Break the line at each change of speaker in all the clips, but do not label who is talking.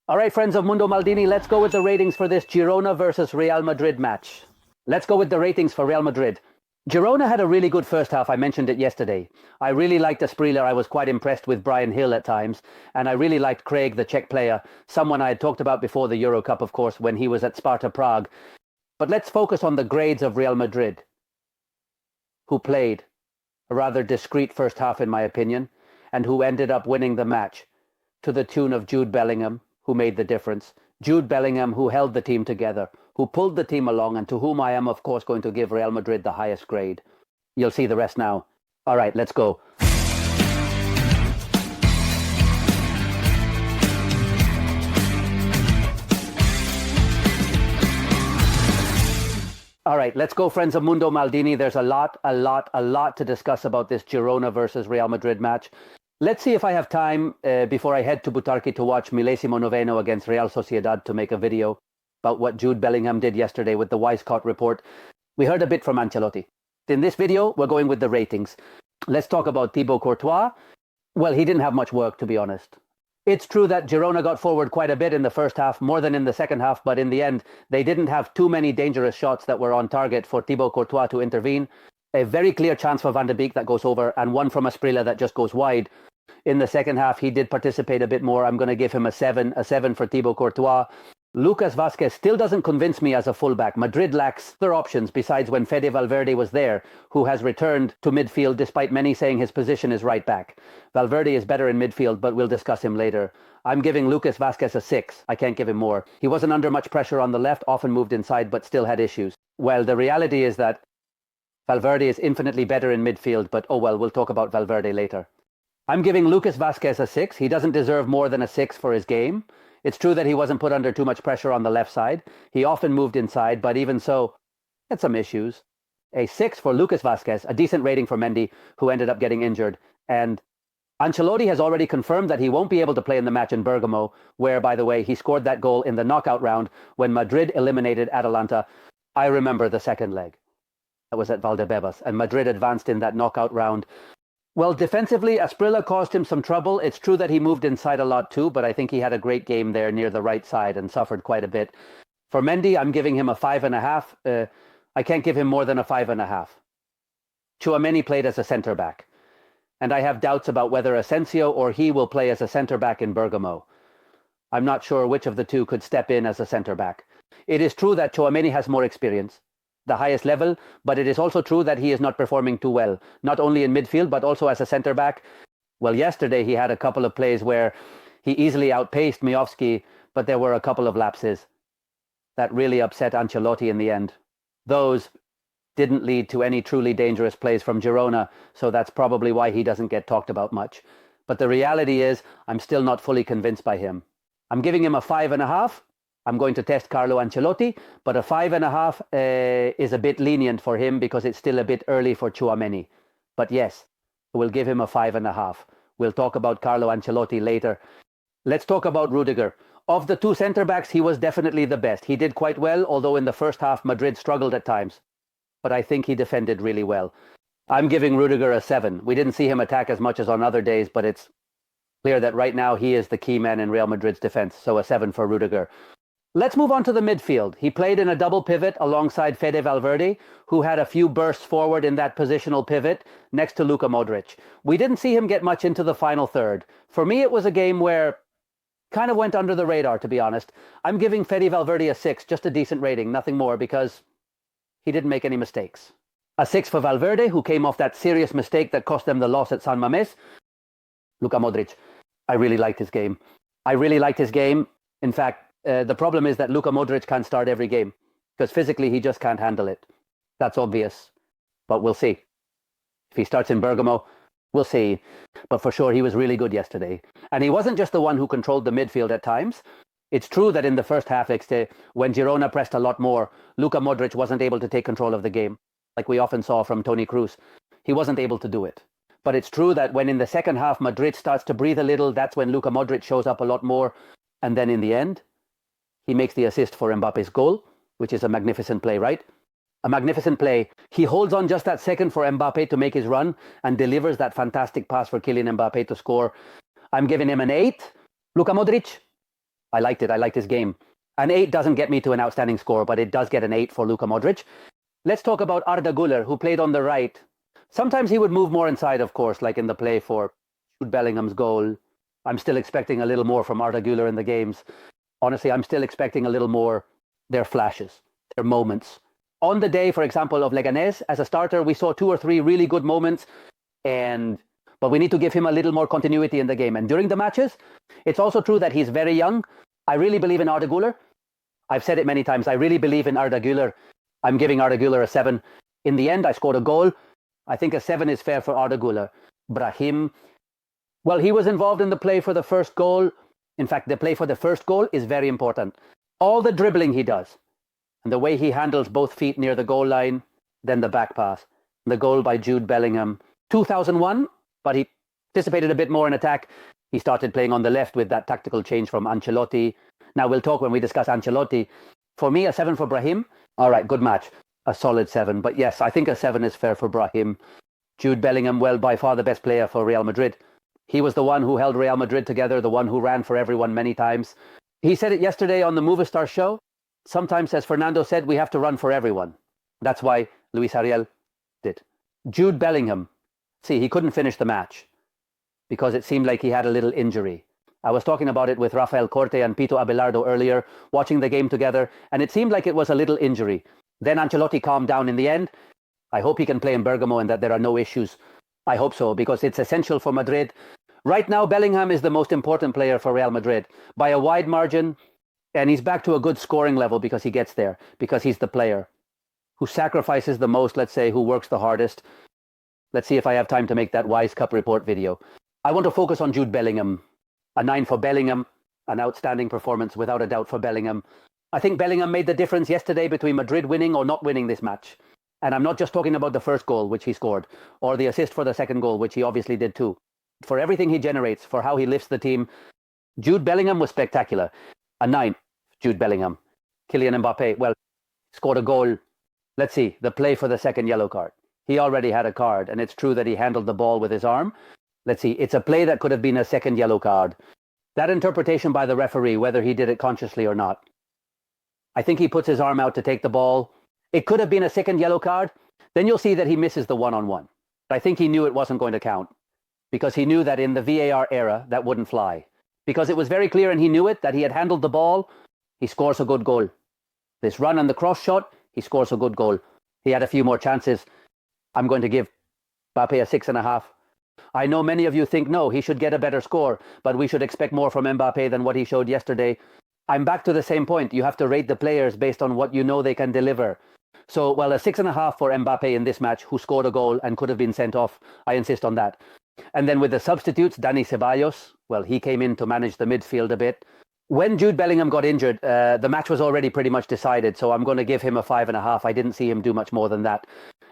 All right, friends of Mundo Maldini, let's go with the ratings for this Girona versus Real Madrid match. Let's go with the ratings for Real Madrid. Girona had a really good first half. I mentioned it yesterday. I really liked Asprilla. I was quite impressed with Brian Hill at times. And I really liked Craig, the Czech player, someone I had talked about before the Euro Cup, of course, when he was at Sparta Prague. But let's focus on the grades of Real Madrid, who played a rather discreet first half, in my opinion, and who ended up winning the match to the tune of Jude Bellingham, who made the difference. Jude Bellingham, who held the team together, who pulled the team along, and to whom I am, of course, going to give Real Madrid the highest grade. You'll see the rest now. All right, let's go. All right, let's go, friends of Mundo Maldini. There's a lot to discuss about this Girona versus Real Madrid match. Let's see if I have time before I head to Butarque to watch Millesimo Noveno against Real Sociedad to make a video about what Jude Bellingham did yesterday with the Wisecout report. We heard a bit from Ancelotti. In this video, we're going with the ratings. Let's talk about Thibaut Courtois. Well, he didn't have much work, to be honest. It's true that Girona got forward quite a bit in the first half, more than in the second half, but in the end, they didn't have too many dangerous shots that were on target for Thibaut Courtois to intervene. A very clear chance for Van de Beek that goes over, and one from Asprilla that just goes wide. In the second half, he did participate a bit more. I'm going to give him a 7 for Thibaut Courtois. Lucas Vázquez still doesn't convince me as a fullback. Madrid lacks other options besides when Fede Valverde was there, who has returned to midfield despite many saying his position is right back. Valverde is better in midfield, but we'll discuss him later. I'm giving Lucas Vázquez a 6. I can't give him more. He wasn't under much pressure on the left, often moved inside, but still had issues. Well, the reality is that Valverde is infinitely better in midfield, but oh well, we'll talk about Valverde later. I'm giving Lucas Vázquez a 6. He doesn't deserve more than a 6 for his game. It's true that he wasn't put under too much pressure on the left side. He often moved inside, but even so, had some issues. A 6 for Lucas Vázquez, a decent rating for Mendy, who ended up getting injured. And Ancelotti has already confirmed that he won't be able to play in the match in Bergamo, where, by the way, he scored that goal in the knockout round when Madrid eliminated Atalanta. I remember the second leg. That was at Valdebebas, and Madrid advanced in that knockout round. Well, defensively, Asprilla caused him some trouble. It's true that he moved inside a lot too, but I think he had a great game there near the right side and suffered quite a bit. For Mendy, I'm giving him a 5.5. I can't give him more than a 5.5. Tchouaméni played as a centre-back, and I have doubts about whether Asensio or he will play as a centre-back in Bergamo. I'm not sure which of the two could step in as a centre-back. It is true that Tchouaméni has more experience, the highest level, but it is also true that he is not performing too well, not only in midfield, but also as a centre-back. Well, yesterday he had a couple of plays where he easily outpaced Miovski, but there were a couple of lapses that really upset Ancelotti in the end. Those didn't lead to any truly dangerous plays from Girona, so that's probably why he doesn't get talked about much. But the reality is, I'm still not fully convinced by him. I'm giving him a 5.5. I'm going to test Carlo Ancelotti, but a 5.5 is a bit lenient for him because it's still a bit early for Tchouaméni. But yes, we'll give him a 5.5. We'll talk about Carlo Ancelotti later. Let's talk about Rudiger. Of the two centre-backs, he was definitely the best. He did quite well, although in the first half, Madrid struggled at times. But I think he defended really well. I'm giving Rudiger a 7. We didn't see him attack as much as on other days, but it's clear that right now he is the key man in Real Madrid's defense, so a 7 for Rudiger. Let's move on to the midfield. He played in a double pivot alongside Fede Valverde, who had a few bursts forward in that positional pivot next to Luka Modric. We didn't see him get much into the final third. For me, it was a game where kind of went under the radar, to be honest. I'm giving Fede Valverde a 6, just a decent rating, nothing more, because he didn't make any mistakes. A 6 for Valverde, who came off that serious mistake that cost them the loss at San Mamés. Luka Modric, I really liked his game. In fact, the problem is that Luka Modric can't start every game because physically he just can't handle it. That's obvious, but we'll see. If he starts in Bergamo, we'll see. But for sure, he was really good yesterday. And he wasn't just the one who controlled the midfield at times. It's true that in the first half, when Girona pressed a lot more, Luka Modric wasn't able to take control of the game, like we often saw from Toni Kroos. He wasn't able to do it. But it's true that when in the second half, Madrid starts to breathe a little, that's when Luka Modric shows up a lot more. And then in the end, he makes the assist for Mbappe's goal, which is a magnificent play, right? A magnificent play. He holds on just that second for Mbappé to make his run and delivers that fantastic pass for Kylian Mbappé to score. I'm giving him an 8. Luka Modric, I liked it. I liked his game. An 8 doesn't get me to an outstanding score, but it does get an 8 for Luka Modric. Let's talk about Arda Güler, who played on the right. Sometimes he would move more inside, of course, like in the play for Jude Bellingham's goal. I'm still expecting a little more from Arda Güler in the games. Honestly, I'm still expecting a little more. Their flashes, their moments. On the day, for example, of Leganés, as a starter, we saw 2 or 3 really good moments, but we need to give him a little more continuity in the game. And during the matches, it's also true that he's very young. I really believe in Arda Güler. I've said it many times. I really believe in Arda Güler. I'm giving Arda Güler a 7. In the end, I scored a goal. I think a 7 is fair for Arda Güler. Brahim, well, he was involved in the play for the first goal. In fact, the play for the first goal is very important. All the dribbling he does, and the way he handles both feet near the goal line, then the back pass. The goal by Jude Bellingham. 2001, but he participated a bit more in attack. He started playing on the left with that tactical change from Ancelotti. Now, we'll talk when we discuss Ancelotti. For me, a 7 for Brahim. All right, good match. A solid 7. But yes, I think a 7 is fair for Brahim. Jude Bellingham, well, by far the best player for Real Madrid. He was the one who held Real Madrid together, the one who ran for everyone many times. He said it yesterday on the Movistar show. Sometimes, as Fernando said, we have to run for everyone. That's why Luis Ariel did. Jude Bellingham. See, he couldn't finish the match because it seemed like he had a little injury. I was talking about it with Rafael Corte and Pito Abelardo earlier, watching the game together, and it seemed like it was a little injury. Then Ancelotti calmed down in the end. I hope he can play in Bergamo and that there are no issues. I hope so, because it's essential for Madrid. Right now, Bellingham is the most important player for Real Madrid by a wide margin, and he's back to a good scoring level because he gets there, because he's the player who sacrifices the most, let's say, who works the hardest. Let's see if I have time to make that Wise Cup report video. I want to focus on Jude Bellingham. A 9 for Bellingham, an outstanding performance without a doubt for Bellingham. I think Bellingham made the difference yesterday between Madrid winning or not winning this match. And I'm not just talking about the first goal, which he scored, or the assist for the second goal, which he obviously did too. For everything he generates, for how he lifts the team, Jude Bellingham was spectacular. A 9, Jude Bellingham. Kylian Mbappé, well, scored a goal. Let's see, the play for the second yellow card. He already had a card, and it's true that he handled the ball with his arm. Let's see, it's a play that could have been a second yellow card. That interpretation by the referee, whether he did it consciously or not. I think he puts his arm out to take the ball. It could have been a second yellow card. Then you'll see that he misses the one-on-one. I think he knew it wasn't going to count because he knew that in the VAR era, that wouldn't fly. Because it was very clear, and he knew it, that he had handled the ball. He scores a good goal. This run and the cross shot, he scores a good goal. He had a few more chances. I'm going to give Mbappé a 6.5. I know many of you think, no, he should get a better score, but we should expect more from Mbappé than what he showed yesterday. I'm back to the same point. You have to rate the players based on what you know they can deliver. So, well, a 6.5 for Mbappé in this match, who scored a goal and could have been sent off. I insist on that. And then with the substitutes, Dani Ceballos, well, he came in to manage the midfield a bit. When Jude Bellingham got injured, the match was already pretty much decided, so I'm going to give him a 5.5. I didn't see him do much more than that.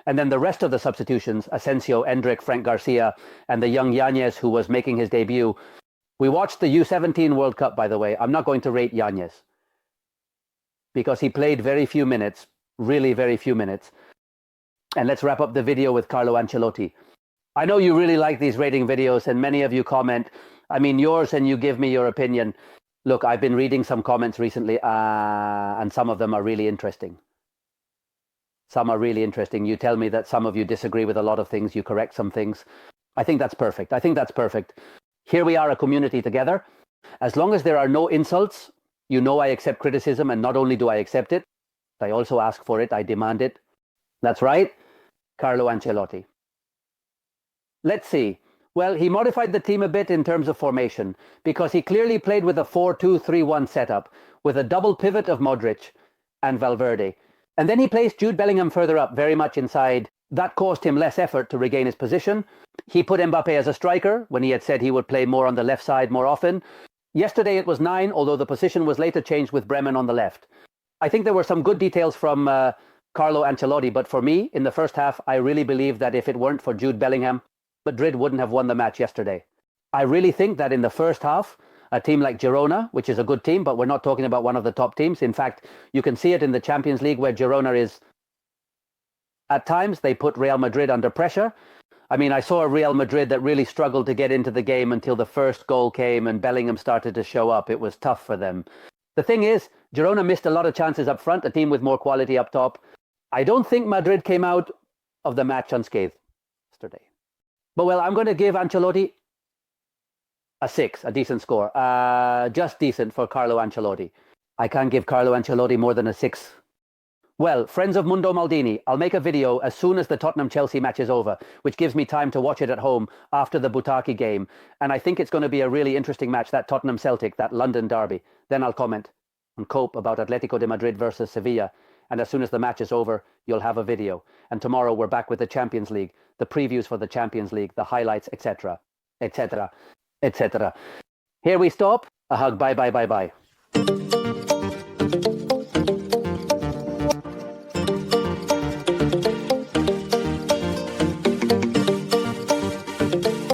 And then the rest of the substitutions, Asensio, Endrick, Frank Garcia, and the young Yanez, who was making his debut. We watched the U17 World Cup, by the way. I'm not going to rate Yanez because he played very few minutes, really very few minutes. And let's wrap up the video with Carlo Ancelotti. I know you really like these rating videos, and many of you comment. I mean, yours, and you give me your opinion. Look, I've been reading some comments recently, and some of them are really interesting. Some are really interesting. You tell me that some of you disagree with a lot of things. You correct some things. I think that's perfect. I think that's perfect. Here we are, a community together. As long as there are no insults, you know I accept criticism, and not only do I accept it, I also ask for it. I demand it. That's right, Carlo Ancelotti. Let's see. Well, he modified the team a bit in terms of formation because he clearly played with a 4-2-3-1 setup with a double pivot of Modric and Valverde. And then he placed Jude Bellingham further up, very much inside. That caused him less effort to regain his position. He put Mbappé as a striker when he had said he would play more on the left side more often. Yesterday it was 9, although the position was later changed with Bremen on the left. I think there were some good details from Carlo Ancelotti, but for me, in the first half, I really believe that if it weren't for Jude Bellingham, Madrid wouldn't have won the match yesterday. I really think that in the first half, a team like Girona, which is a good team, but we're not talking about one of the top teams. In fact, you can see it in the Champions League where Girona is, at times, they put Real Madrid under pressure. I mean, I saw a Real Madrid that really struggled to get into the game until the first goal came and Bellingham started to show up. It was tough for them. The thing is, Girona missed a lot of chances up front, a team with more quality up top. I don't think Madrid came out of the match unscathed yesterday. But well, I'm going to give Ancelotti a 6, a decent score. Just decent for Carlo Ancelotti. I can't give Carlo Ancelotti more than a 6. Well, friends of Mundo Maldini, I'll make a video as soon as the Tottenham-Chelsea match is over, which gives me time to watch it at home after the Butaki game. And I think it's going to be a really interesting match, that Tottenham-Celtic, that London derby. Then I'll comment and cope about Atletico de Madrid versus Sevilla. And as soon as the match is over, you'll have a video. And tomorrow we're back with the Champions League, the previews for the Champions League, the highlights, etc., etc., etc. Here we stop. A hug. Bye, bye, bye, bye.